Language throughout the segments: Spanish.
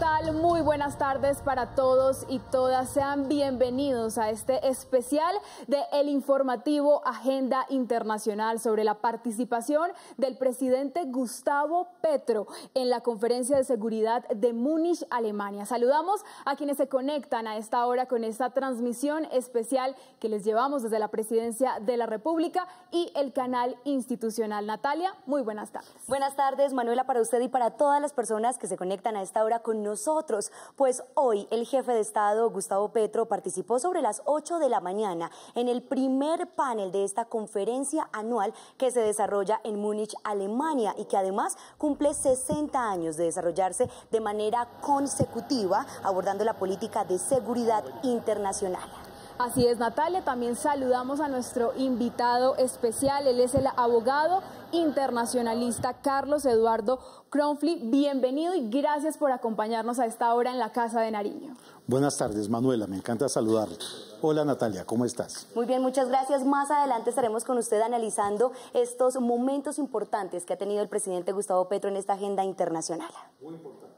tal? Muy buenas tardes para todos y todas. Sean bienvenidos a este especial de El Informativo Agenda Internacional sobre la participación del presidente Gustavo Petro en la Conferencia de Seguridad de Múnich, Alemania. Saludamos a quienes se conectan a esta hora con esta transmisión especial que les llevamos desde la Presidencia de la República y el canal institucional. Natalia, muy buenas tardes. Buenas tardes, Manuela, para usted y para todas las personas que se conectan a esta hora con nosotros. Pues hoy el jefe de Estado, Gustavo Petro, participó sobre las 8 de la mañana en el primer panel de esta conferencia anual que se desarrolla en Múnich, Alemania, y que además cumple 60 años de desarrollarse de manera consecutiva, abordando la política de seguridad internacional. Así es, Natalia. También saludamos a nuestro invitado especial. Él es el abogado internacionalista Carlos Eduardo Kronfli. Bienvenido y gracias por acompañarnos a esta hora en la Casa de Nariño. Buenas tardes, Manuela. Me encanta saludarle. Hola, Natalia. ¿Cómo estás? Muy bien, muchas gracias. Más adelante estaremos con usted analizando estos momentos importantes que ha tenido el presidente Gustavo Petro en esta agenda internacional. Muy importante.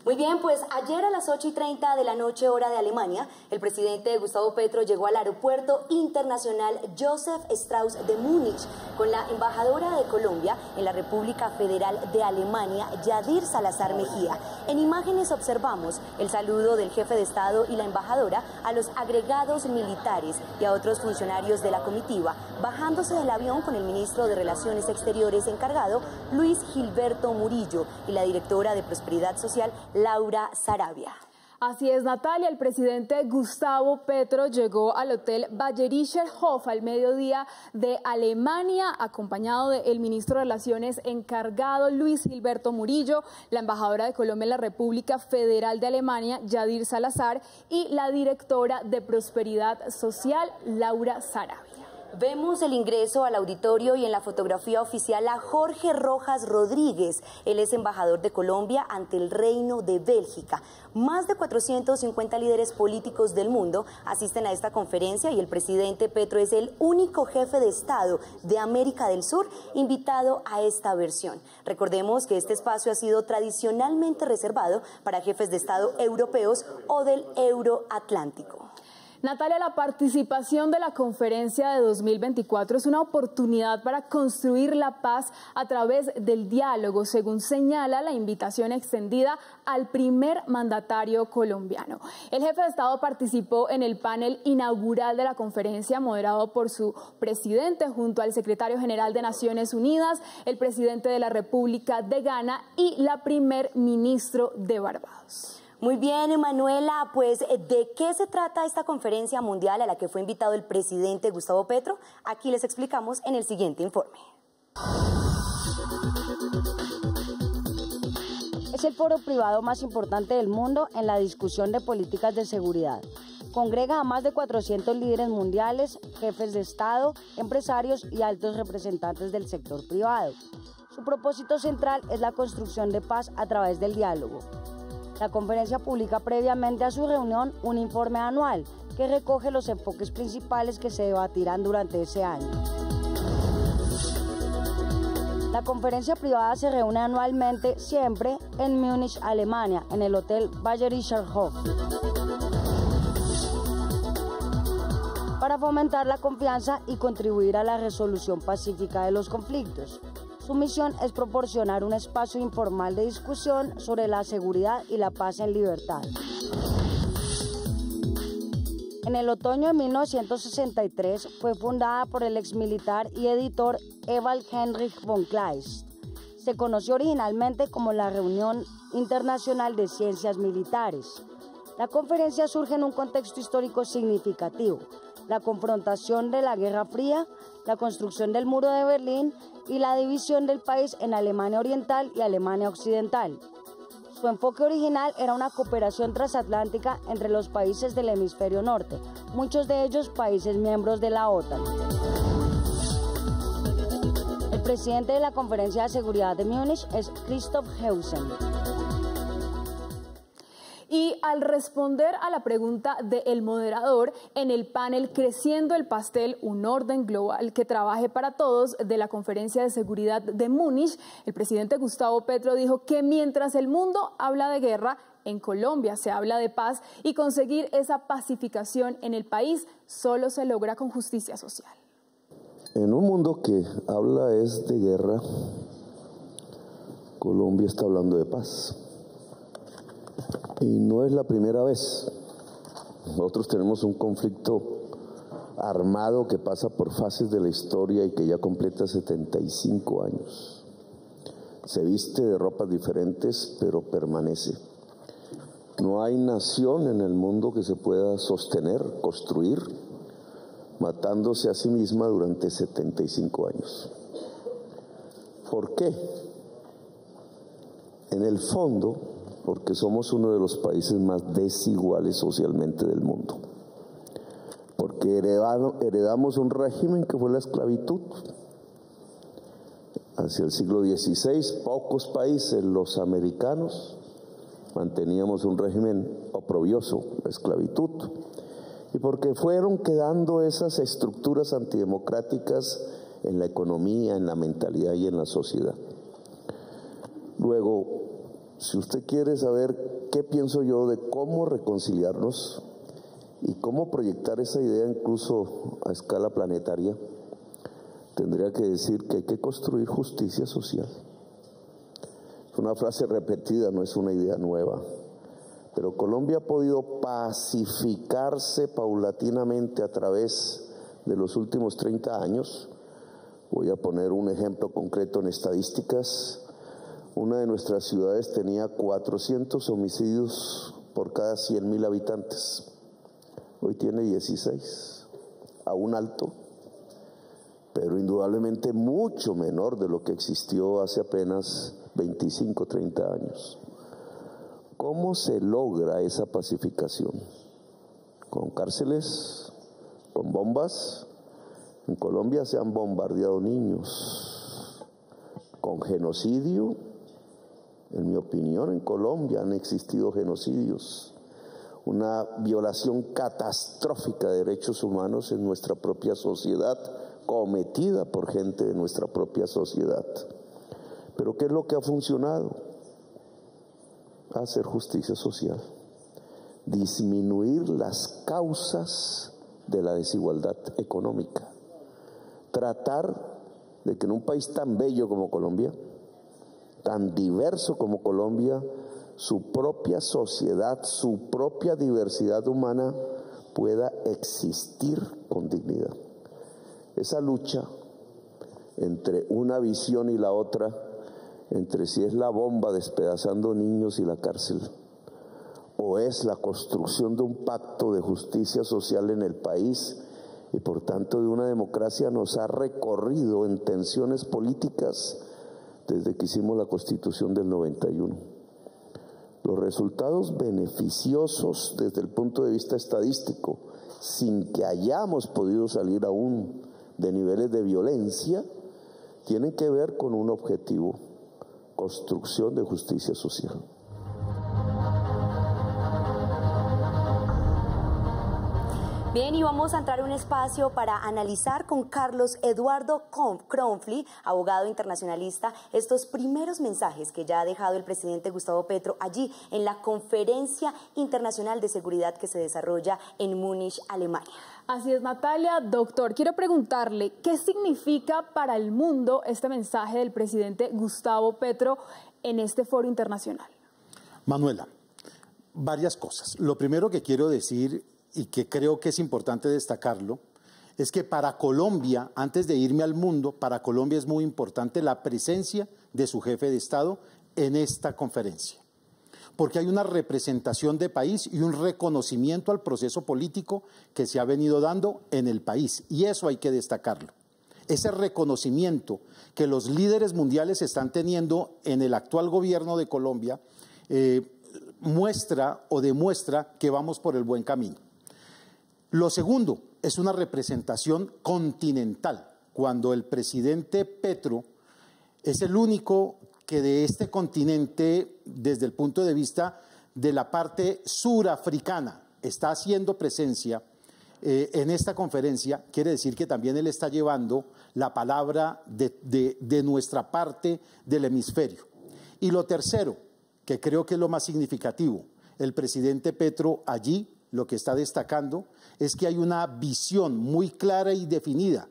Muy bien, pues ayer a las 8:30 de la noche, hora de Alemania, el presidente Gustavo Petro llegó al aeropuerto internacional Josef Strauss de Múnich con la embajadora de Colombia en la República Federal de Alemania, Yadir Salazar Mejía. En imágenes observamos el saludo del jefe de Estado y la embajadora a los agregados militares y a otros funcionarios de la comitiva, bajándose del avión con el ministro de Relaciones Exteriores encargado, Luis Gilberto Murillo, y la directora de Prosperidad Social, Laura Sarabia. Así es, Natalia. El presidente Gustavo Petro llegó al hotel Bayerischer Hof al mediodía de Alemania, acompañado del ministro de Relaciones encargado, Luis Gilberto Murillo, la embajadora de Colombia en la República Federal de Alemania, Yadir Salazar, y la directora de Prosperidad Social, Laura Sarabia. Vemos el ingreso al auditorio y en la fotografía oficial a Jorge Rojas Rodríguez. Él es embajador de Colombia ante el Reino de Bélgica. Más de 450 líderes políticos del mundo asisten a esta conferencia y el presidente Petro es el único jefe de Estado de América del Sur invitado a esta versión. Recordemos que este espacio ha sido tradicionalmente reservado para jefes de Estado europeos o del Euroatlántico. Natalia, la participación de la conferencia de 2024 es una oportunidad para construir la paz a través del diálogo, según señala la invitación extendida al primer mandatario colombiano. El jefe de Estado participó en el panel inaugural de la conferencia, moderado por su presidente, junto al secretario general de Naciones Unidas, el presidente de la República de Ghana y la primer ministro de Barbados. Muy bien, Manuela, pues ¿de qué se trata esta conferencia mundial a la que fue invitado el presidente Gustavo Petro? Aquí les explicamos en el siguiente informe. Es el foro privado más importante del mundo en la discusión de políticas de seguridad. Congrega a más de 400 líderes mundiales, jefes de Estado, empresarios y altos representantes del sector privado. Su propósito central es la construcción de paz a través del diálogo. La conferencia publica previamente a su reunión un informe anual que recoge los enfoques principales que se debatirán durante ese año. La conferencia privada se reúne anualmente siempre en Múnich, Alemania, en el hotel Bayerischer Hof, para fomentar la confianza y contribuir a la resolución pacífica de los conflictos. Su misión es proporcionar un espacio informal de discusión sobre la seguridad y la paz en libertad. En el otoño de 1963 fue fundada por el exmilitar y editor Ewald Heinrich von Kleist. Se conoció originalmente como la Reunión Internacional de Ciencias Militares. La conferencia surge en un contexto histórico significativo: la confrontación de la Guerra Fría, la construcción del Muro de Berlín y la división del país en Alemania Oriental y Alemania Occidental. Su enfoque original era una cooperación transatlántica entre los países del hemisferio norte, muchos de ellos países miembros de la OTAN. El presidente de la Conferencia de Seguridad de Múnich es Christoph Heusen. Y al responder a la pregunta del moderador en el panel Creciendo el Pastel, un orden global que trabaje para todos de la Conferencia de Seguridad de Múnich, el presidente Gustavo Petro dijo que mientras el mundo habla de guerra, En Colombia se habla de paz y conseguir esa pacificación en el país solo se logra con justicia social. En un mundo que habla es de guerra, Colombia está hablando de paz. Y no es la primera vez. Nosotros tenemos un conflicto armado que pasa por fases de la historia y que ya completa 75 años. Se viste de ropas diferentes, pero permanece. No hay nación en el mundo que se pueda sostener, construir, matándose a sí misma durante 75 años. ¿Por qué? En el fondo, porque somos uno de los países más desiguales socialmente del mundo. Porque heredamos un régimen que fue la esclavitud. Hacia el siglo XVI, pocos países, los americanos, manteníamos un régimen oprobioso, la esclavitud. Y porque fueron quedando esas estructuras antidemocráticas en la economía, en la mentalidad y en la sociedad. Luego, si usted quiere saber qué pienso yo de cómo reconciliarnos y cómo proyectar esa idea incluso a escala planetaria, tendría que decir que hay que construir justicia social. Es una frase repetida, no es una idea nueva. Pero Colombia ha podido pacificarse paulatinamente a través de los últimos 30 años. Voy a poner un ejemplo concreto en estadísticas. Una de nuestras ciudades tenía 400 homicidios por cada 100,000 habitantes. Hoy tiene 16, aún alto, pero indudablemente mucho menor de lo que existió hace apenas 25, 30 años. ¿Cómo se logra esa pacificación? ¿Con cárceles? ¿Con bombas? En Colombia se han bombardeado niños. ¿Con genocidio? En mi opinión, en Colombia han existido genocidios. Una violación catastrófica de derechos humanos en nuestra propia sociedad, cometida por gente de nuestra propia sociedad. Pero ¿qué es lo que ha funcionado? Hacer justicia social, disminuir las causas de la desigualdad económica, tratar de que en un país tan bello como Colombia, tan diverso como Colombia, su propia sociedad, su propia diversidad humana pueda existir con dignidad. Esa lucha entre una visión y la otra, entre si es la bomba despedazando niños y la cárcel, o es la construcción de un pacto de justicia social en el país y por tanto de una democracia, nos ha recorrido en tensiones políticas desde que hicimos la Constitución del 91. Los resultados beneficiosos desde el punto de vista estadístico, sin que hayamos podido salir aún de niveles de violencia, tienen que ver con un objetivo: construcción de justicia social. Bien, y vamos a entrar en un espacio para analizar con Carlos Eduardo Cronfli, abogado internacionalista, estos primeros mensajes que ya ha dejado el presidente Gustavo Petro allí en la Conferencia Internacional de Seguridad que se desarrolla en Múnich, Alemania. Así es, Natalia. Doctor, quiero preguntarle, ¿qué significa para el mundo este mensaje del presidente Gustavo Petro en este foro internacional? Manuela, varias cosas. Lo primero que quiero decir, y que creo que es importante destacarlo, es que para Colombia, antes de irme al mundo, para Colombia es muy importante la presencia de su jefe de Estado en esta conferencia, porque hay una representación de país y un reconocimiento al proceso político que se ha venido dando en el país, y eso hay que destacarlo. Ese reconocimiento que los líderes mundiales están teniendo en el actual gobierno de Colombia muestra o demuestra que vamos por el buen camino. Lo segundo es una representación continental, cuando el presidente Petro es el único que de este continente, desde el punto de vista de la parte surafricana, está haciendo presencia en esta conferencia. Quiere decir que también él está llevando la palabra de nuestra parte del hemisferio. Y lo tercero, que creo que es lo más significativo, el presidente Petro allí lo que está destacando es que hay una visión muy clara y definida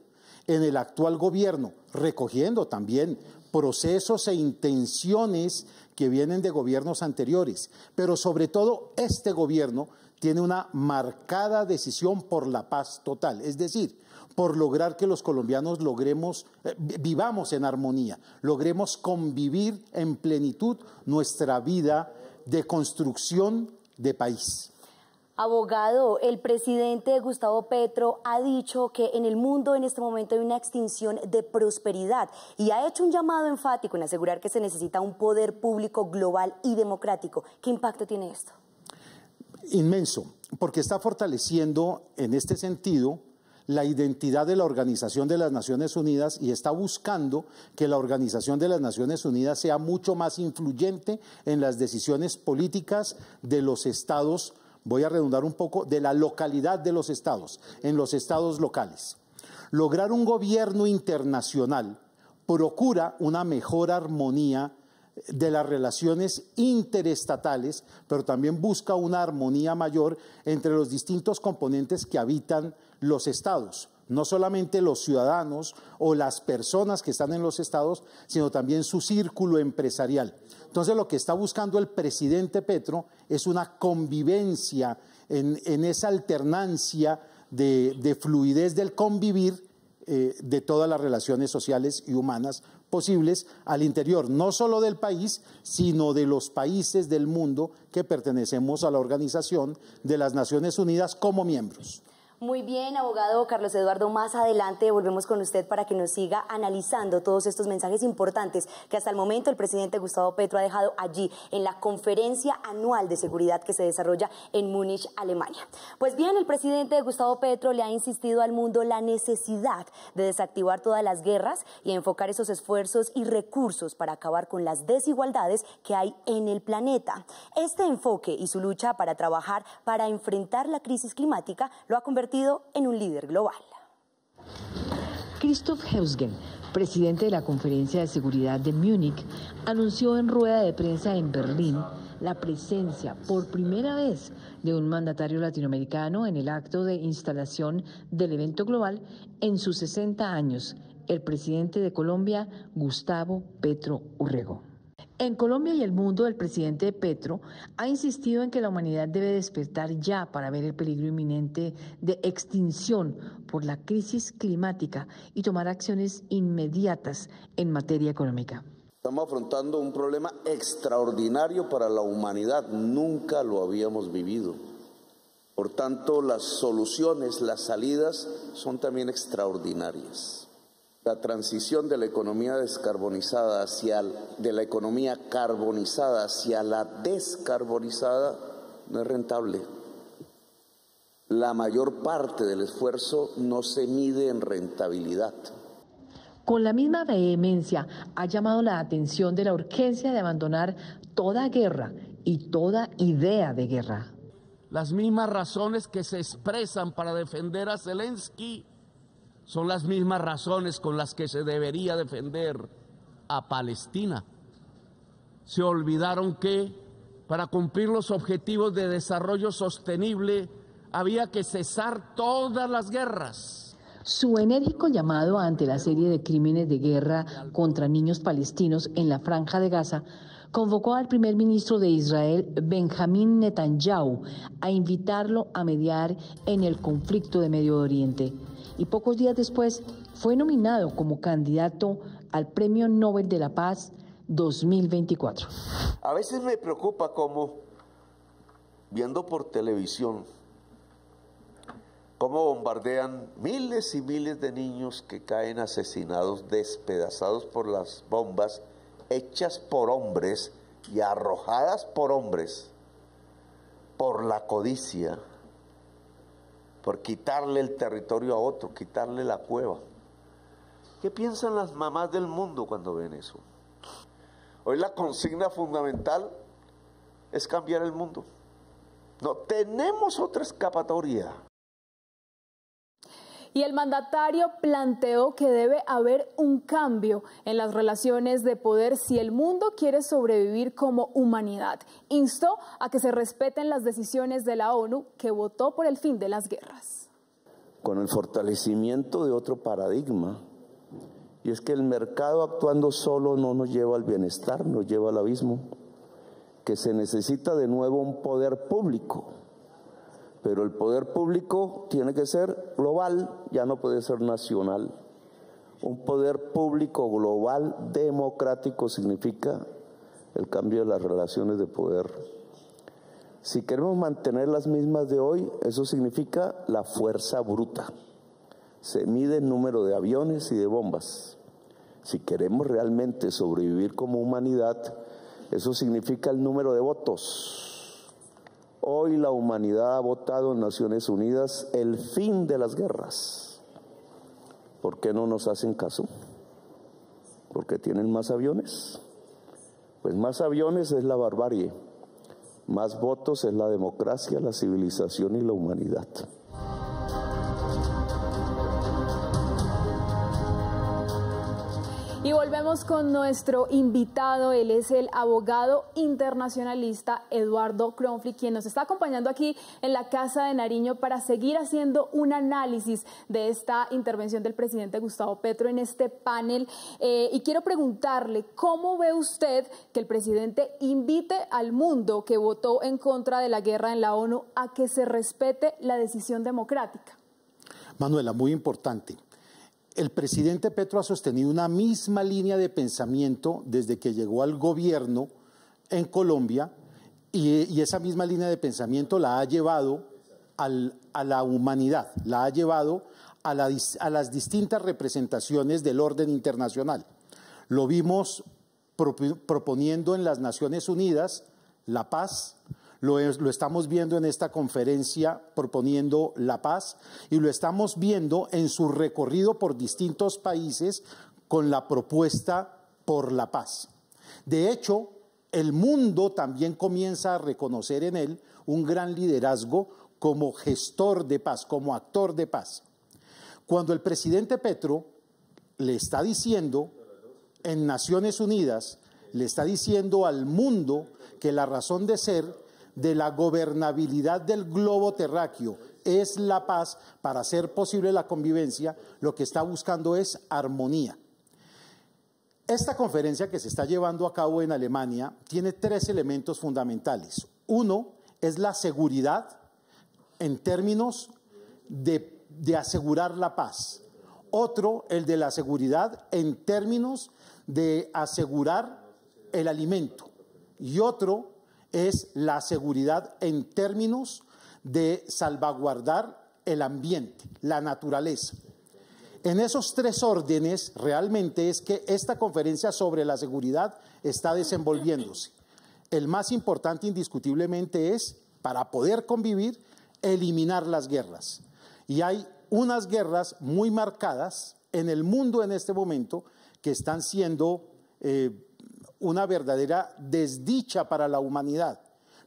en el actual gobierno, recogiendo también procesos e intenciones que vienen de gobiernos anteriores, pero sobre todo este gobierno tiene una marcada decisión por la paz total, es decir, por lograr que los colombianos vivamos en armonía, logremos convivir en plenitud nuestra vida de construcción de país. Abogado, el presidente Gustavo Petro ha dicho que en el mundo en este momento hay una extinción de prosperidad y ha hecho un llamado enfático en asegurar que se necesita un poder público global y democrático. ¿Qué impacto tiene esto? Inmenso, porque está fortaleciendo en este sentido la identidad de la Organización de las Naciones Unidas y está buscando que la Organización de las Naciones Unidas sea mucho más influyente en las decisiones políticas de los estados. Voy a redundar un poco, de la localidad de los estados, en los estados locales. Lograr un gobierno internacional procura una mejor armonía de las relaciones interestatales, pero también busca una armonía mayor entre los distintos componentes que habitan los estados. No solamente los ciudadanos o las personas que están en los estados, sino también su círculo empresarial. Entonces, lo que está buscando el presidente Petro es una convivencia en esa alternancia de fluidez del convivir de todas las relaciones sociales y humanas posibles al interior, no solo del país, sino de los países del mundo que pertenecemos a la Organización de las Naciones Unidas como miembros. Muy bien, abogado Carlos Eduardo, más adelante volvemos con usted para que nos siga analizando todos estos mensajes importantes que hasta el momento el presidente Gustavo Petro ha dejado allí en la conferencia anual de seguridad que se desarrolla en Múnich, Alemania. Pues bien, el presidente Gustavo Petro le ha insistido al mundo la necesidad de desactivar todas las guerras y enfocar esos esfuerzos y recursos para acabar con las desigualdades que hay en el planeta. Este enfoque y su lucha para trabajar para enfrentar la crisis climática lo ha convertido en un líder global. Christoph Heusgen, presidente de la Conferencia de Seguridad de Múnich, anunció en rueda de prensa en Berlín la presencia por primera vez de un mandatario latinoamericano en el acto de instalación del evento global en sus 60 años, el presidente de Colombia, Gustavo Petro Urrego. En Colombia y el mundo, el presidente Petro ha insistido en que la humanidad debe despertar ya para ver el peligro inminente de extinción por la crisis climática y tomar acciones inmediatas en materia económica. Estamos afrontando un problema extraordinario para la humanidad, nunca lo habíamos vivido. Por tanto, las soluciones, las salidas son también extraordinarias. La transición de la economía descarbonizada de la economía carbonizada hacia la descarbonizada no es rentable. La mayor parte del esfuerzo no se mide en rentabilidad. Con la misma vehemencia ha llamado la atención de la urgencia de abandonar toda guerra y toda idea de guerra. Las mismas razones que se expresan para defender a Zelensky son las mismas razones con las que se debería defender a Palestina. Se olvidaron que para cumplir los objetivos de desarrollo sostenible había que cesar todas las guerras. Su enérgico llamado ante la serie de crímenes de guerra contra niños palestinos en la Franja de Gaza convocó al primer ministro de Israel, Benjamín Netanyahu, a invitarlo a mediar en el conflicto de Medio Oriente. Y pocos días después fue nominado como candidato al Premio Nobel de la Paz 2024. A veces me preocupa cómo, viendo por televisión, cómo bombardean miles y miles de niños que caen asesinados, despedazados por las bombas hechas por hombres y arrojadas por hombres, por la codicia, por quitarle el territorio a otro, quitarle la cueva. ¿Qué piensan las mamás del mundo cuando ven eso? Hoy la consigna fundamental es cambiar el mundo. No tenemos otra escapatoria. Y el mandatario planteó que debe haber un cambio en las relaciones de poder si el mundo quiere sobrevivir como humanidad. Instó a que se respeten las decisiones de la ONU, que votó por el fin de las guerras. Con el fortalecimiento de otro paradigma, y es que el mercado actuando solo no nos lleva al bienestar, nos lleva al abismo, que se necesita de nuevo un poder público. Pero el poder público tiene que ser global, ya no puede ser nacional. Un poder público global democrático significa el cambio de las relaciones de poder. Si queremos mantener las mismas de hoy, eso significa la fuerza bruta. Se mide el número de aviones y de bombas. Si queremos realmente sobrevivir como humanidad, eso significa el número de votos. Hoy la humanidad ha votado en Naciones Unidas el fin de las guerras. ¿Por qué no nos hacen caso? ¿Porque tienen más aviones? Pues más aviones es la barbarie, más votos es la democracia, la civilización y la humanidad. Y volvemos con nuestro invitado, él es el abogado internacionalista Eduardo Kronfli, quien nos está acompañando aquí en la Casa de Nariño para seguir haciendo un análisis de esta intervención del presidente Gustavo Petro en este panel. Y quiero preguntarle, ¿cómo ve usted que el presidente invite al mundo que votó en contra de la guerra en la ONU a que se respete la decisión democrática? Manuela, muy importante. El presidente Petro ha sostenido una misma línea de pensamiento desde que llegó al gobierno en Colombia y esa misma línea de pensamiento la ha llevado a la humanidad, la ha llevado a las distintas representaciones del orden internacional. Lo vimos proponiendo en las Naciones Unidas la paz. Lo estamos viendo en esta conferencia proponiendo la paz y lo estamos viendo en su recorrido por distintos países con la propuesta por la paz. De hecho, el mundo también comienza a reconocer en él un gran liderazgo como gestor de paz, como actor de paz. Cuando el presidente Petro le está diciendo en Naciones Unidas, le está diciendo al mundo que la razón de ser de la gobernabilidad del globo terráqueo es la paz para hacer posible la convivencia, lo que está buscando es armonía. Esta conferencia que se está llevando a cabo en Alemania tiene tres elementos fundamentales. Uno es la seguridad en términos de asegurar la paz. Otro, el de la seguridad en términos de asegurar el alimento. Y otro es la seguridad en términos de salvaguardar el ambiente, la naturaleza. En esos tres órdenes realmente es que esta conferencia sobre la seguridad está desenvolviéndose. El más importante indiscutiblemente es, para poder convivir, eliminar las guerras. Y hay unas guerras muy marcadas en el mundo en este momento que están siendo una verdadera desdicha para la humanidad,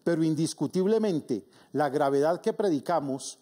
pero indiscutiblemente la gravedad que predicamos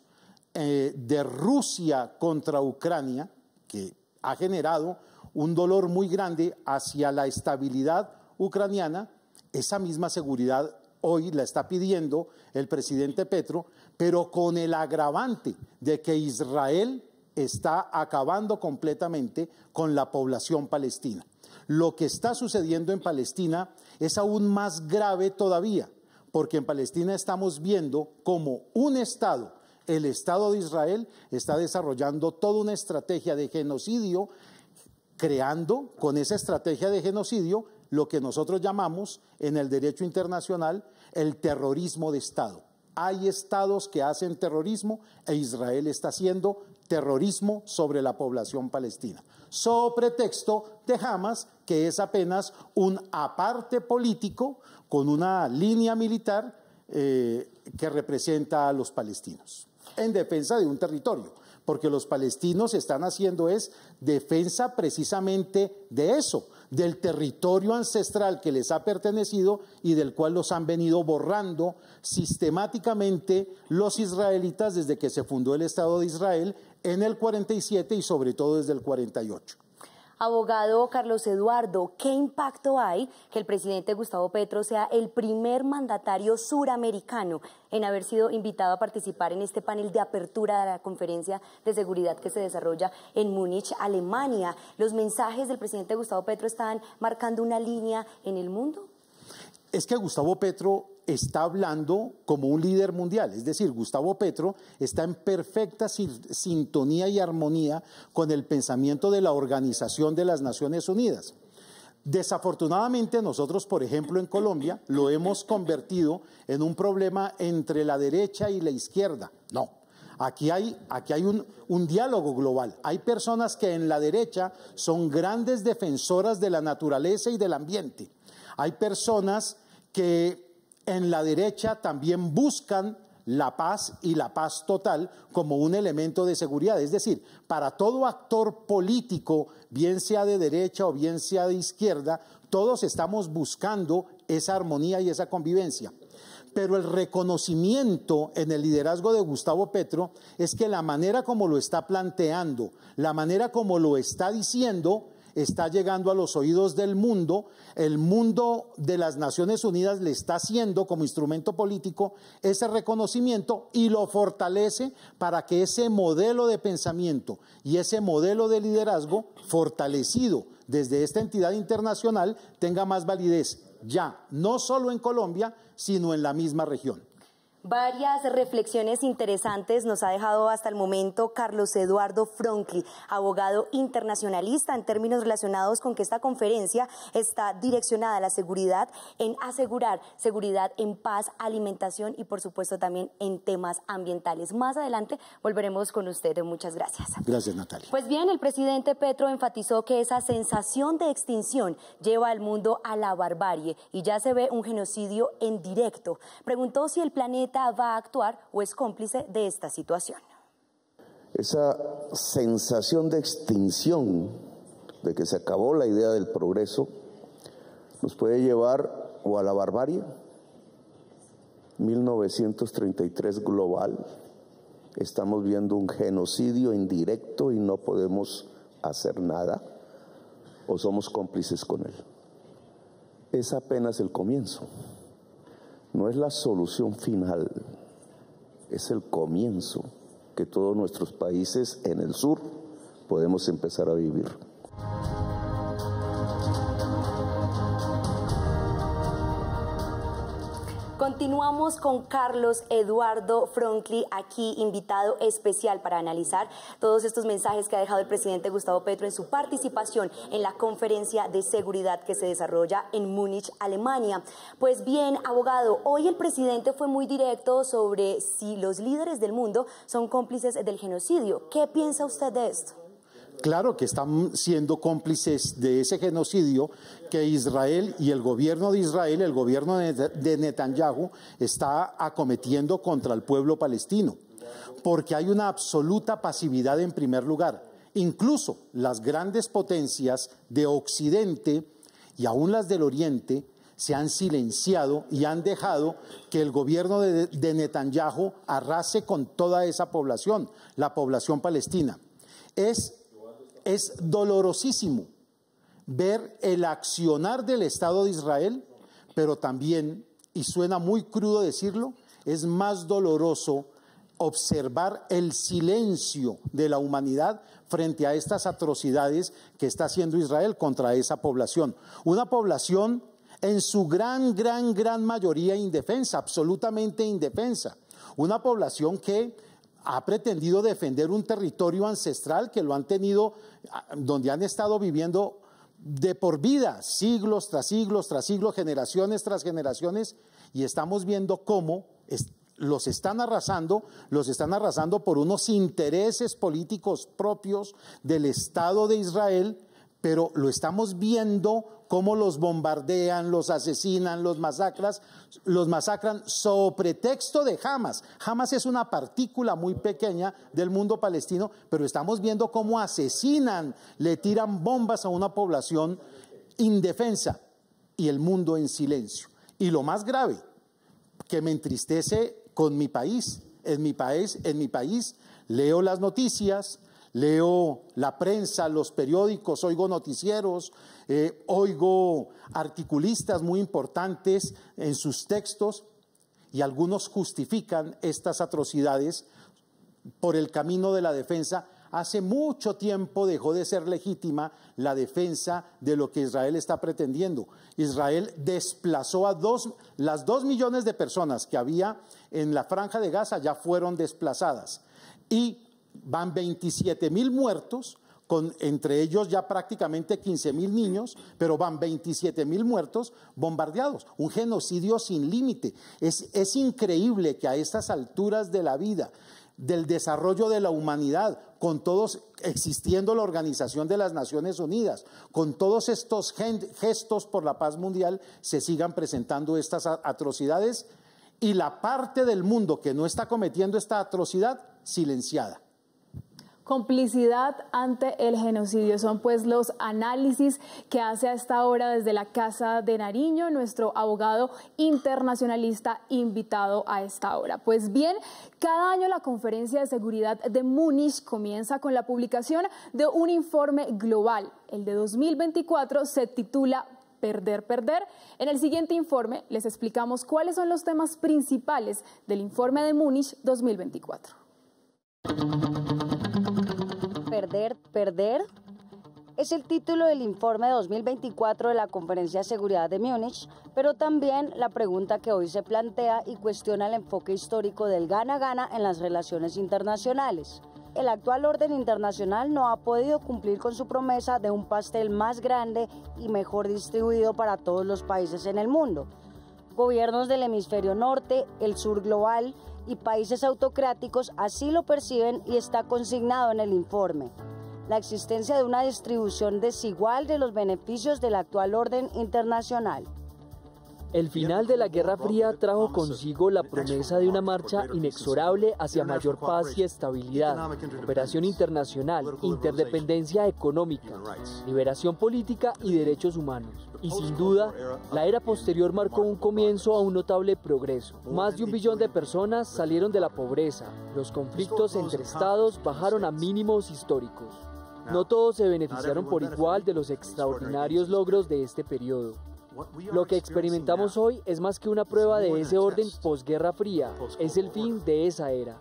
de Rusia contra Ucrania, que ha generado un dolor muy grande hacia la estabilidad ucraniana, esa misma seguridad hoy la está pidiendo el presidente Petro, pero con el agravante de que Israel está acabando completamente con la población palestina. Lo que está sucediendo en Palestina es aún más grave todavía, porque en Palestina estamos viendo cómo un Estado, el Estado de Israel, está desarrollando toda una estrategia de genocidio, creando con esa estrategia de genocidio lo que nosotros llamamos en el derecho internacional el terrorismo de Estado. Hay estados que hacen terrorismo e Israel está haciendo terrorismo sobre la población palestina, sobre pretexto de Hamas, que es apenas un aparte político con una línea militar que representa a los palestinos, en defensa de un territorio, porque los palestinos están haciendo es defensa precisamente de eso, del territorio ancestral que les ha pertenecido y del cual los han venido borrando sistemáticamente los israelitas desde que se fundó el Estado de Israel en el 47 y sobre todo desde el 48. Abogado Carlos Eduardo, ¿qué impacto hay que el presidente Gustavo Petro sea el primer mandatario suramericano en haber sido invitado a participar en este panel de apertura de la conferencia de seguridad que se desarrolla en Múnich, Alemania? ¿Los mensajes del presidente Gustavo Petro están marcando una línea en el mundo? Es que Gustavo Petro está hablando como un líder mundial, es decir, Gustavo Petro está en perfecta sintonía y armonía con el pensamiento de la Organización de las Naciones Unidas. Desafortunadamente nosotros, por ejemplo, en Colombia, lo hemos convertido en un problema entre la derecha y la izquierda. No, aquí hay un diálogo global. Hay personas que en la derecha son grandes defensoras de la naturaleza y del ambiente. Hay personas que en la derecha también buscan la paz y la paz total como un elemento de seguridad. Es decir, para todo actor político, bien sea de derecha o bien sea de izquierda, todos estamos buscando esa armonía y esa convivencia. Pero el reconocimiento en el liderazgo de Gustavo Petro es que la manera como lo está planteando, la manera como lo está diciendo, está llegando a los oídos del mundo. El mundo de las Naciones Unidas le está haciendo como instrumento político ese reconocimiento y lo fortalece para que ese modelo de pensamiento y ese modelo de liderazgo fortalecido desde esta entidad internacional tenga más validez ya, no solo en Colombia, sino en la misma región. Varias reflexiones interesantes nos ha dejado hasta el momento Carlos Eduardo Fronkli, abogado internacionalista, en términos relacionados con que esta conferencia está direccionada a la seguridad, en asegurar seguridad en paz, alimentación y por supuesto también en temas ambientales. Más adelante volveremos con usted. Muchas gracias. Gracias, Natalia. Pues bien, el presidente Petro enfatizó que esa sensación de extinción lleva al mundo a la barbarie y ya se ve un genocidio en directo. Preguntó si el planeta va a actuar o es cómplice de esta situación. Esa sensación de extinción, de que se acabó la idea del progreso, nos puede llevar o a la barbarie, 1933 global, estamos viendo un genocidio indirecto y no podemos hacer nada, o somos cómplices con él. Es apenas el comienzo. No es la solución final, es el comienzo que todos nuestros países en el sur podemos empezar a vivir. Continuamos con Carlos Eduardo Fronkli, aquí invitado especial para analizar todos estos mensajes que ha dejado el presidente Gustavo Petro en su participación en la conferencia de seguridad que se desarrolla en Múnich, Alemania. Pues bien, abogado, hoy el presidente fue muy directo sobre si los líderes del mundo son cómplices del genocidio. ¿Qué piensa usted de esto? Claro que están siendo cómplices de ese genocidio que Israel y el gobierno de Israel, el gobierno de Netanyahu, está acometiendo contra el pueblo palestino, porque hay una absoluta pasividad en primer lugar. Incluso las grandes potencias de Occidente y aún las del Oriente se han silenciado y han dejado que el gobierno de Netanyahu arrase con toda esa población, la población palestina. Es dolorosísimo ver el accionar del Estado de Israel, pero también, y suena muy crudo decirlo, es más doloroso observar el silencio de la humanidad frente a estas atrocidades que está haciendo Israel contra esa población. Una población en su gran mayoría indefensa, absolutamente indefensa. Una población que ha pretendido defender un territorio ancestral que lo han tenido, donde han estado viviendo de por vida, siglos tras siglos tras siglos, generaciones tras generaciones, y estamos viendo cómo los están arrasando por unos intereses políticos propios del Estado de Israel, pero lo estamos viendo cómo los bombardean, los asesinan, los masacran sobre pretexto de Hamas. Hamas es una partícula muy pequeña del mundo palestino, pero estamos viendo cómo asesinan, le tiran bombas a una población indefensa y el mundo en silencio. Y lo más grave, que me entristece con mi país, en mi país, leo las noticias, leo la prensa, los periódicos, oigo noticieros, oigo articulistas muy importantes en sus textos y algunos justifican estas atrocidades por el camino de la defensa. Hace mucho tiempo dejó de ser legítima la defensa de lo que Israel está pretendiendo. Israel desplazó a las 2 millones de personas que había en la Franja de Gaza, ya fueron desplazadas. Y van 27.000 muertos, entre ellos ya prácticamente 15.000 niños, pero van 27.000 muertos bombardeados. Un genocidio sin límite. Es increíble que a estas alturas de la vida, del desarrollo de la humanidad, con todos existiendo la Organización de las Naciones Unidas, con todos estos gestos por la paz mundial, se sigan presentando estas atrocidades y la parte del mundo que no está cometiendo esta atrocidad, silenciada. Complicidad ante el genocidio son pues los análisis que hace a esta hora desde la Casa de Nariño nuestro abogado internacionalista invitado a esta hora. Pues bien, cada año la Conferencia de Seguridad de Múnich comienza con la publicación de un informe global. El de 2024 se titula Perder, Perder. En el siguiente informe les explicamos cuáles son los temas principales del informe de Múnich 2024. Perder, perder es el título del informe 2024 de la Conferencia de Seguridad de Múnich, pero también la pregunta que hoy se plantea y cuestiona el enfoque histórico del gana-gana en las relaciones internacionales. El actual orden internacional no ha podido cumplir con su promesa de un pastel más grande y mejor distribuido para todos los países en el mundo. Gobiernos del hemisferio norte, el sur global y países autocráticos así lo perciben y está consignado en el informe. La existencia de una distribución desigual de los beneficios del actual orden internacional. El final de la Guerra Fría trajo consigo la promesa de una marcha inexorable hacia mayor paz y estabilidad, cooperación internacional, interdependencia económica, liberación política y derechos humanos. Y sin duda, la era posterior marcó un comienzo a un notable progreso. Más de 1 billón de personas salieron de la pobreza. Los conflictos entre estados bajaron a mínimos históricos. No todos se beneficiaron por igual de los extraordinarios logros de este periodo. Lo que experimentamos hoy es más que una prueba de ese orden posguerra fría, es el fin de esa era.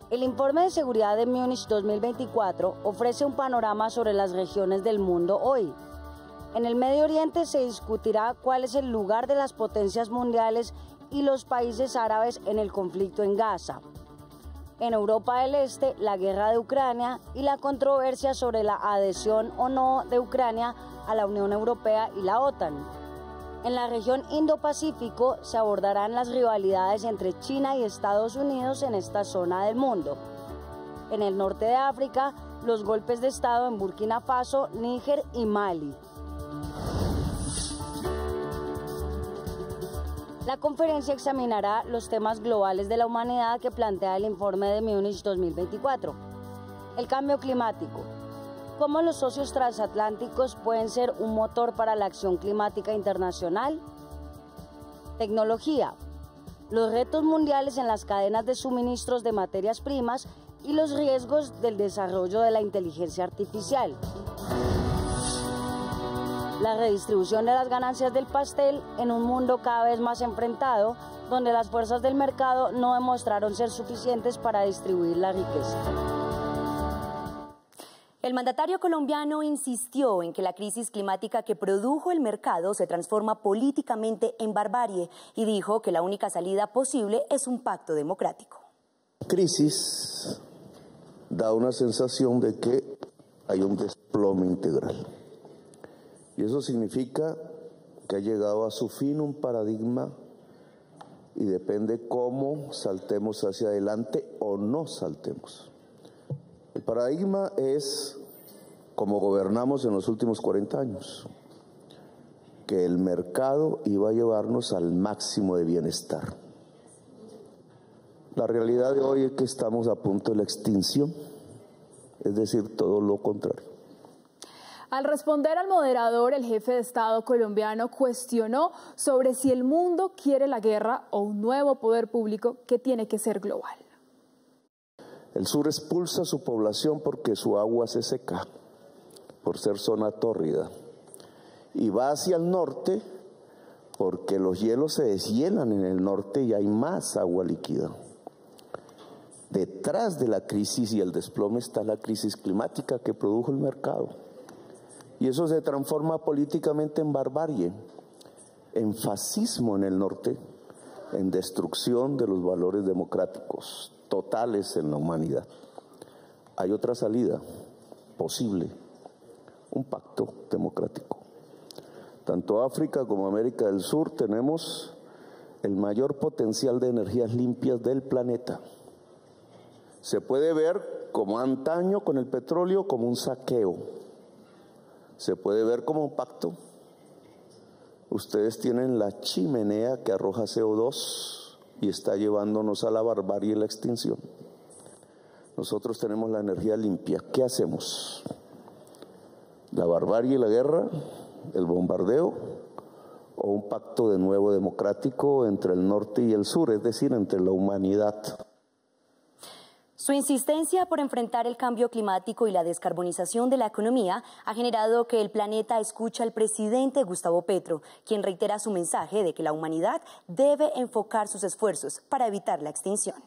El informe de seguridad de Múnich 2024 ofrece un panorama sobre las regiones del mundo hoy. En el Medio Oriente se discutirá cuál es el lugar de las potencias mundiales y los países árabes en el conflicto en Gaza. En Europa del Este, la guerra de Ucrania y la controversia sobre la adhesión o no de Ucrania a la Unión Europea y la OTAN. En la región Indo-Pacífico se abordarán las rivalidades entre China y Estados Unidos en esta zona del mundo. En el norte de África, los golpes de Estado en Burkina Faso, Níger y Mali. La conferencia examinará los temas globales de la humanidad que plantea el informe de Múnich 2024. El cambio climático. ¿Cómo los socios transatlánticos pueden ser un motor para la acción climática internacional? Tecnología. Los retos mundiales en las cadenas de suministros de materias primas y los riesgos del desarrollo de la inteligencia artificial. La redistribución de las ganancias del pastel en un mundo cada vez más enfrentado, donde las fuerzas del mercado no demostraron ser suficientes para distribuir la riqueza. El mandatario colombiano insistió en que la crisis climática que produjo el mercado se transforma políticamente en barbarie y dijo que la única salida posible es un pacto democrático. La crisis da una sensación de que hay un desplome integral. Y eso significa que ha llegado a su fin un paradigma y depende cómo saltemos hacia adelante o no saltemos. El paradigma es como gobernamos en los últimos 40 años, que el mercado iba a llevarnos al máximo de bienestar. La realidad de hoy es que estamos a punto de la extinción es decir, todo lo contrario. Al responder al moderador, el jefe de Estado colombiano cuestionó sobre si el mundo quiere la guerra o un nuevo poder público que tiene que ser global. El sur expulsa a su población porque su agua se seca, por ser zona tórrida, y va hacia el norte porque los hielos se deshielan en el norte y hay más agua líquida. Detrás de la crisis y el desplome está la crisis climática que produjo el mercado. Y eso se transforma políticamente en barbarie, en fascismo en el norte, en destrucción de los valores democráticos totales en la humanidad. Hay otra salida posible, un pacto democrático. Tanto África como América del Sur tenemos el mayor potencial de energías limpias del planeta. Se puede ver como antaño con el petróleo como un saqueo. Se puede ver como un pacto. Ustedes tienen la chimenea que arroja CO2 y está llevándonos a la barbarie y la extinción. Nosotros tenemos la energía limpia. ¿Qué hacemos? ¿La barbarie y la guerra? ¿El bombardeo? ¿O un pacto de nuevo democrático entre el norte y el sur, es decir, entre la humanidad? Su insistencia por enfrentar el cambio climático y la descarbonización de la economía ha generado que el planeta escuche al presidente Gustavo Petro, quien reitera su mensaje de que la humanidad debe enfocar sus esfuerzos para evitar la extinción.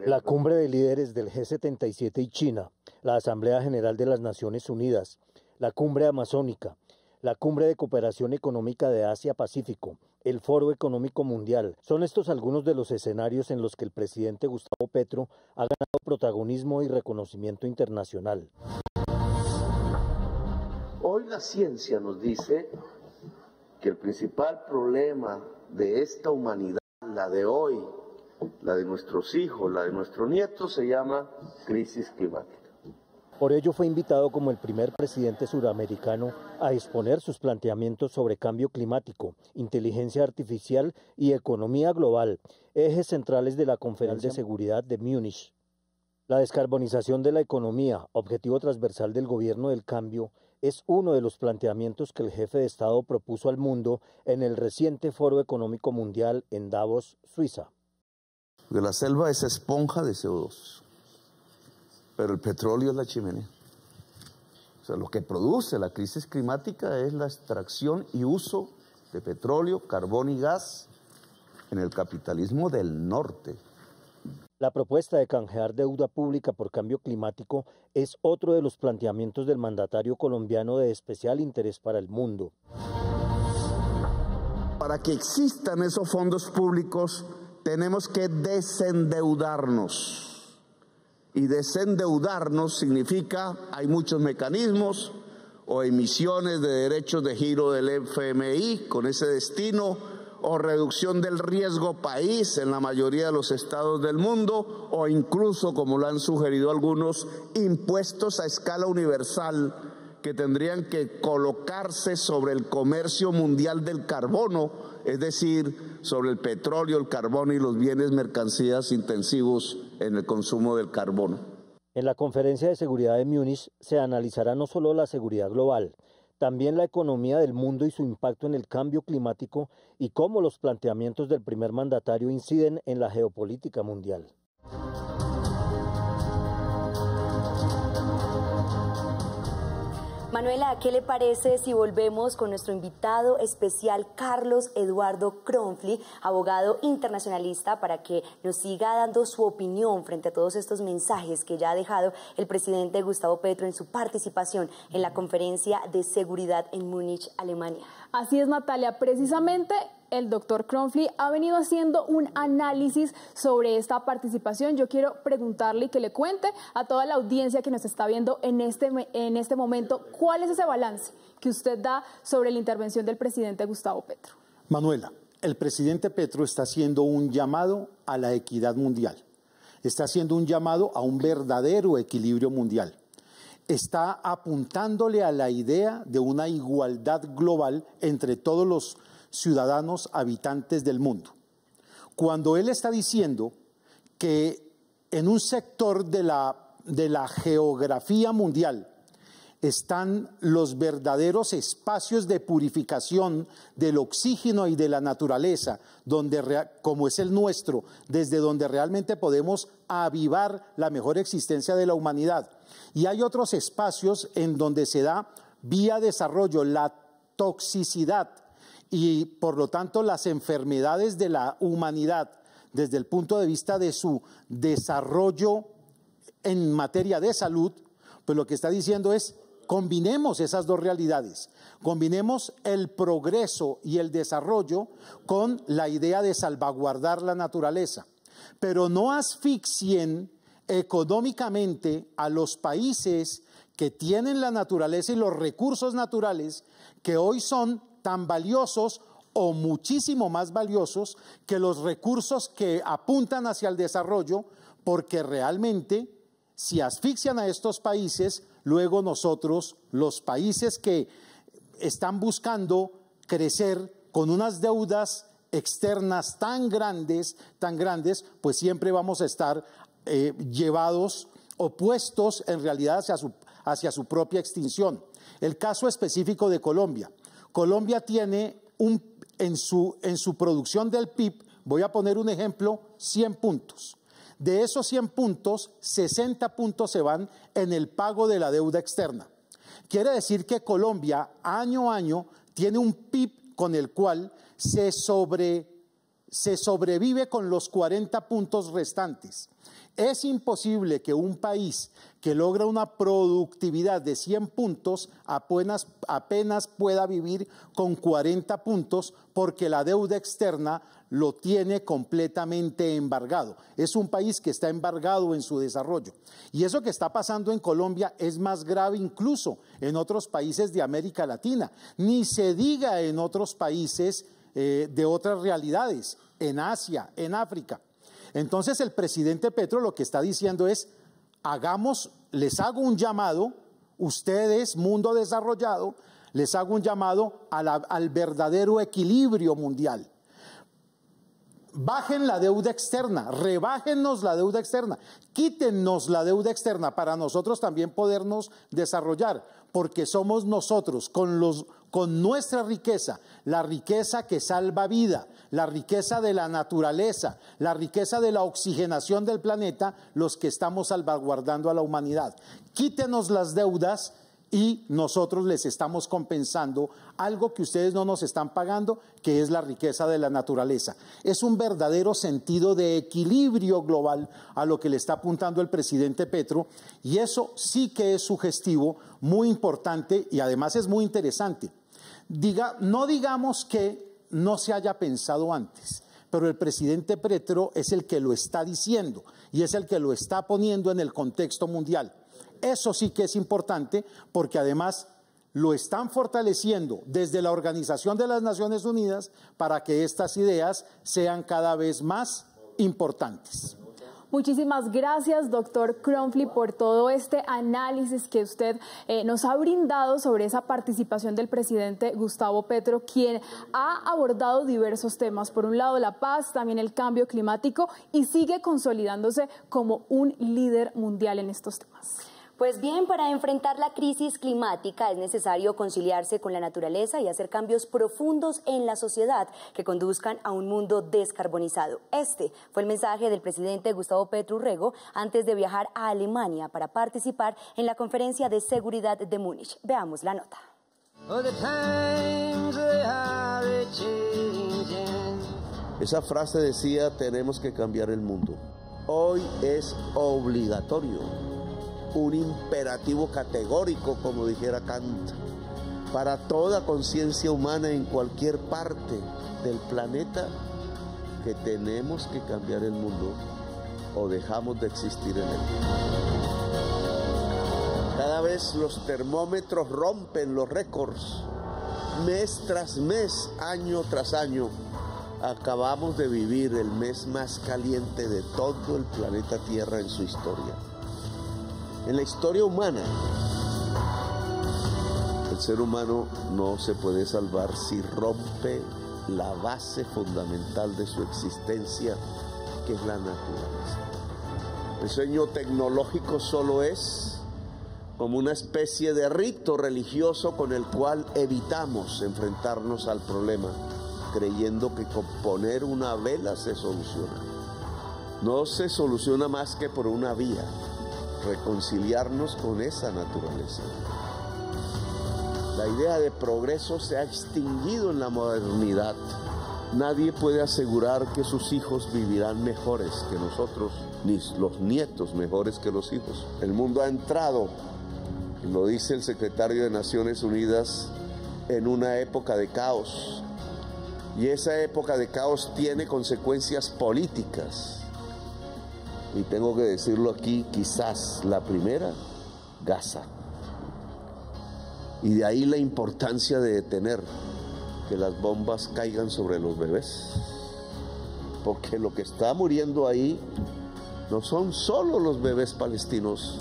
La cumbre de líderes del G77 y China, la Asamblea General de las Naciones Unidas, la cumbre amazónica, la cumbre de cooperación económica de Asia-Pacífico, el Foro Económico Mundial. Son estos algunos de los escenarios en los que el presidente Gustavo Petro ha ganado protagonismo y reconocimiento internacional. Hoy la ciencia nos dice que el principal problema de esta humanidad, la de hoy, la de nuestros hijos, la de nuestros nietos, se llama crisis climática. Por ello fue invitado como el primer presidente suramericano a exponer sus planteamientos sobre cambio climático, inteligencia artificial y economía global, ejes centrales de la Conferencia de Seguridad de Múnich. La descarbonización de la economía, objetivo transversal del gobierno del cambio, es uno de los planteamientos que el jefe de Estado propuso al mundo en el reciente Foro Económico Mundial en Davos, Suiza. De la selva es esponja de CO2. Pero el petróleo es la chimenea. O sea, lo que produce la crisis climática es la extracción y uso de petróleo, carbón y gas en el capitalismo del norte. La propuesta de canjear deuda pública por cambio climático es otro de los planteamientos del mandatario colombiano de especial interés para el mundo. Para que existan esos fondos públicos, tenemos que desendeudarnos. Y desendeudarnos significa, hay muchos mecanismos o emisiones de derechos de giro del FMI con ese destino, o reducción del riesgo país en la mayoría de los estados del mundo, o incluso, como lo han sugerido algunos, impuestos a escala universal que tendrían que colocarse sobre el comercio mundial del carbono, es decir, sobre el petróleo, el carbón y los bienes mercancías intensivos en el consumo del carbono. En la Conferencia de Seguridad de Múnich se analizará no solo la seguridad global, también la economía del mundo y su impacto en el cambio climático y cómo los planteamientos del primer mandatario inciden en la geopolítica mundial. Manuela, ¿qué le parece si volvemos con nuestro invitado especial Carlos Eduardo Cronfli, abogado internacionalista, para que nos siga dando su opinión frente a todos estos mensajes que ya ha dejado el presidente Gustavo Petro en su participación en la Conferencia de Seguridad en Múnich, Alemania? Así es, Natalia, precisamente el doctor Cronfli ha venido haciendo un análisis sobre esta participación. Yo quiero preguntarle y que le cuente a toda la audiencia que nos está viendo en este momento, ¿cuál es ese balance que usted da sobre la intervención del presidente Gustavo Petro? Manuela, el presidente Petro está haciendo un llamado a la equidad mundial, está haciendo un llamado a un verdadero equilibrio mundial. Está apuntándole a la idea de una igualdad global entre todos los ciudadanos habitantes del mundo. Cuando él está diciendo que en un sector de la geografía mundial están los verdaderos espacios de purificación del oxígeno y de la naturaleza, como es el nuestro, desde donde realmente podemos avivar la mejor existencia de la humanidad. Y hay otros espacios en donde se da vía desarrollo la toxicidad y por lo tanto las enfermedades de la humanidad desde el punto de vista de su desarrollo en materia de salud. Pues lo que está diciendo es: combinemos esas dos realidades, combinemos el progreso y el desarrollo con la idea de salvaguardar la naturaleza, pero no asfixien económicamente a los países que tienen la naturaleza y los recursos naturales que hoy son tan valiosos o muchísimo más valiosos que los recursos que apuntan hacia el desarrollo, porque realmente si asfixian a estos países, luego nosotros, los países que están buscando crecer con unas deudas externas tan grandes, pues siempre vamos a estar llevados, opuestos en realidad hacia su propia extinción. El caso específico de Colombia. Colombia tiene en su producción del PIB, voy a poner un ejemplo, 100 puntos. De esos 100 puntos, 60 puntos se van en el pago de la deuda externa. Quiere decir que Colombia, año a año, tiene un PIB con el cual se sobrevive con los 40 puntos restantes. Es imposible que un país que logra una productividad de 100 puntos apenas pueda vivir con 40 puntos porque la deuda externa lo tiene completamente embargado. Es un país que está embargado en su desarrollo. Y eso que está pasando en Colombia es más grave incluso en otros países de América Latina. Ni se diga en otros países de otras realidades, en Asia, en África. Entonces el presidente Petro lo que está diciendo es: les hago un llamado, ustedes, mundo desarrollado, les hago un llamado al verdadero equilibrio mundial. Bajen la deuda externa, rebájennos la deuda externa, quítennos la deuda externa para nosotros también podernos desarrollar, porque somos nosotros con nuestra riqueza, la riqueza que salva vida, la riqueza de la naturaleza, la riqueza de la oxigenación del planeta, los que estamos salvaguardando a la humanidad. Quítenos las deudas y nosotros les estamos compensando algo que ustedes no nos están pagando, que es la riqueza de la naturaleza. Es un verdadero sentido de equilibrio global a lo que le está apuntando el presidente Petro, y eso sí que es sugestivo, muy importante y además es muy interesante. No digamos que no se haya pensado antes, pero el presidente Petro es el que lo está diciendo y es el que lo está poniendo en el contexto mundial. Eso sí que es importante porque además lo están fortaleciendo desde la Organización de las Naciones Unidas para que estas ideas sean cada vez más importantes. Muchísimas gracias, doctor Kronfli, por todo este análisis que usted nos ha brindado sobre esa participación del presidente Gustavo Petro, quien ha abordado diversos temas. Por un lado, la paz, también el cambio climático, y sigue consolidándose como un líder mundial en estos temas. Pues bien, para enfrentar la crisis climática es necesario conciliarse con la naturaleza y hacer cambios profundos en la sociedad que conduzcan a un mundo descarbonizado. Este fue el mensaje del presidente Gustavo Petro Urrego antes de viajar a Alemania para participar en la Conferencia de Seguridad de Múnich. Veamos la nota. Esa frase decía: tenemos que cambiar el mundo. Hoy es obligatorio, un imperativo categórico, como dijera Kant, para toda conciencia humana en cualquier parte del planeta, que tenemos que cambiar el mundo o dejamos de existir en él. Cada vez los termómetros rompen los récords, mes tras mes, año tras año. Acabamos de vivir el mes más caliente de todo el planeta Tierra en su historia. En la historia humana, el ser humano no se puede salvar si rompe la base fundamental de su existencia, que es la naturaleza. El sueño tecnológico solo es como una especie de rito religioso con el cual evitamos enfrentarnos al problema, creyendo que con poner una vela se soluciona. No se soluciona más que por una vía, reconciliarnos con esa naturaleza. La idea de progreso se ha extinguido en la modernidad. Nadie puede asegurar que sus hijos vivirán mejores que nosotros, ni los nietos mejores que los hijos. El mundo ha entrado, y lo dice el secretario de Naciones Unidas, en una época de caos. Y esa época de caos tiene consecuencias políticas. Y tengo que decirlo aquí, quizás la primera, Gaza. Y de ahí la importancia de detener que las bombas caigan sobre los bebés, porque lo que está muriendo ahí no son solo los bebés palestinos,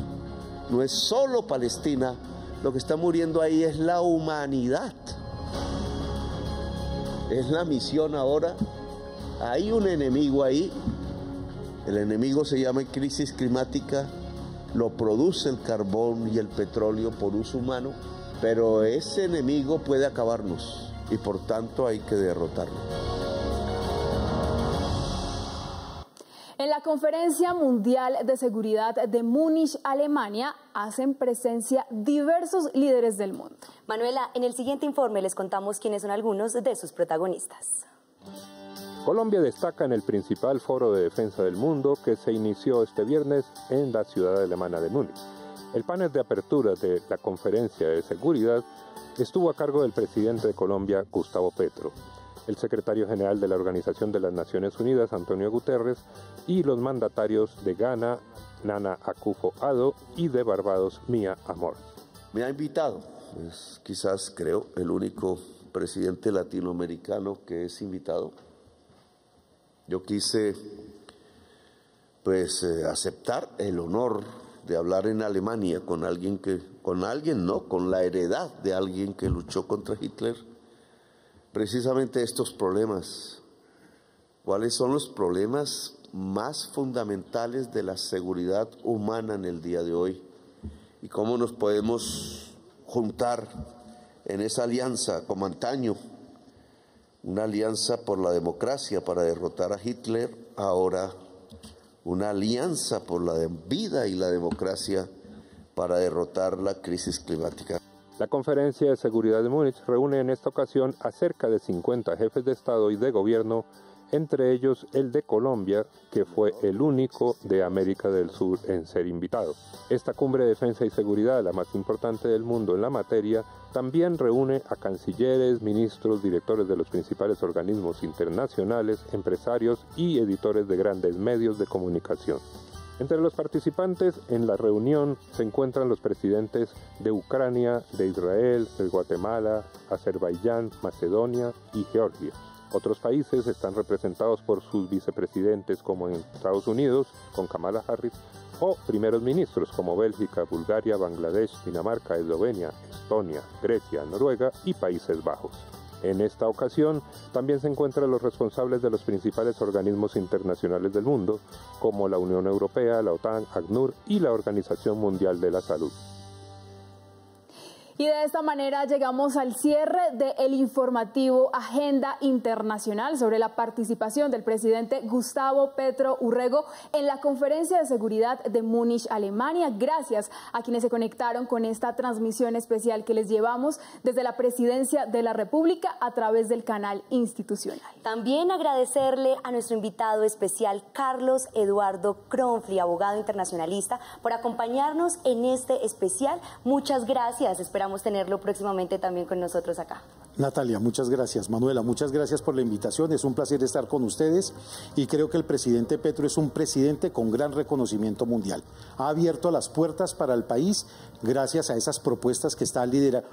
no es solo Palestina, lo que está muriendo ahí es la humanidad. Es la misión ahora. Hay un enemigo ahí, el enemigo se llama crisis climática, lo produce el carbón y el petróleo por uso humano, pero ese enemigo puede acabarnos. Y por tanto hay que derrotarlo. En la Conferencia Mundial de Seguridad de Múnich, Alemania, hacen presencia diversos líderes del mundo. Manuela, en el siguiente informe les contamos quiénes son algunos de sus protagonistas. Colombia destaca en el principal foro de defensa del mundo que se inició este viernes en la ciudad alemana de Múnich. El panel de apertura de la Conferencia de Seguridad estuvo a cargo del presidente de Colombia, Gustavo Petro, el secretario general de la Organización de las Naciones Unidas, Antonio Guterres, y los mandatarios de Ghana, Nana Akufo-Addo, y de Barbados, Mia Amor. Me ha invitado, es quizás creo el único presidente latinoamericano que es invitado. Yo quise aceptar el honor de hablar en Alemania con la heredad de alguien que luchó contra Hitler. Precisamente estos problemas. ¿Cuáles son los problemas más fundamentales de la seguridad humana en el día de hoy? ¿Y cómo nos podemos juntar en esa alianza como antaño? Una alianza por la democracia para derrotar a Hitler, ahora una alianza por la vida y la democracia para derrotar la crisis climática. La Conferencia de Seguridad de Múnich reúne en esta ocasión a cerca de 50 jefes de Estado y de Gobierno, entre ellos el de Colombia, que fue el único de América del Sur en ser invitado. Esta cumbre de defensa y seguridad, la más importante del mundo en la materia, también reúne a cancilleres, ministros, directores de los principales organismos internacionales, empresarios y editores de grandes medios de comunicación. Entre los participantes en la reunión se encuentran los presidentes de Ucrania, de Israel, de Guatemala, Azerbaiyán, Macedonia y Georgia. Otros países están representados por sus vicepresidentes, como en Estados Unidos, con Kamala Harris, o primeros ministros como Bélgica, Bulgaria, Bangladesh, Dinamarca, Eslovenia, Estonia, Grecia, Noruega y Países Bajos. En esta ocasión también se encuentran los responsables de los principales organismos internacionales del mundo, como la Unión Europea, la OTAN, ACNUR y la Organización Mundial de la Salud. Y de esta manera llegamos al cierre del informativo Agenda Internacional sobre la participación del presidente Gustavo Petro Urrego en la Conferencia de Seguridad de Múnich, Alemania. Gracias a quienes se conectaron con esta transmisión especial que les llevamos desde la Presidencia de la República a través del canal institucional. También agradecerle a nuestro invitado especial, Carlos Eduardo Kronfli, abogado internacionalista, por acompañarnos en este especial. Muchas gracias. Esperamos tenerlo próximamente también con nosotros acá. Natalia, muchas gracias. Manuela, muchas gracias por la invitación. Es un placer estar con ustedes y creo que el presidente Petro es un presidente con gran reconocimiento mundial. Ha abierto las puertas para el país gracias a esas propuestas que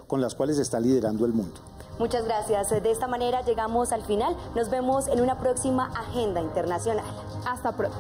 con las cuales está liderando el mundo. Muchas gracias. De esta manera llegamos al final. Nos vemos en una próxima Agenda Internacional. Hasta pronto.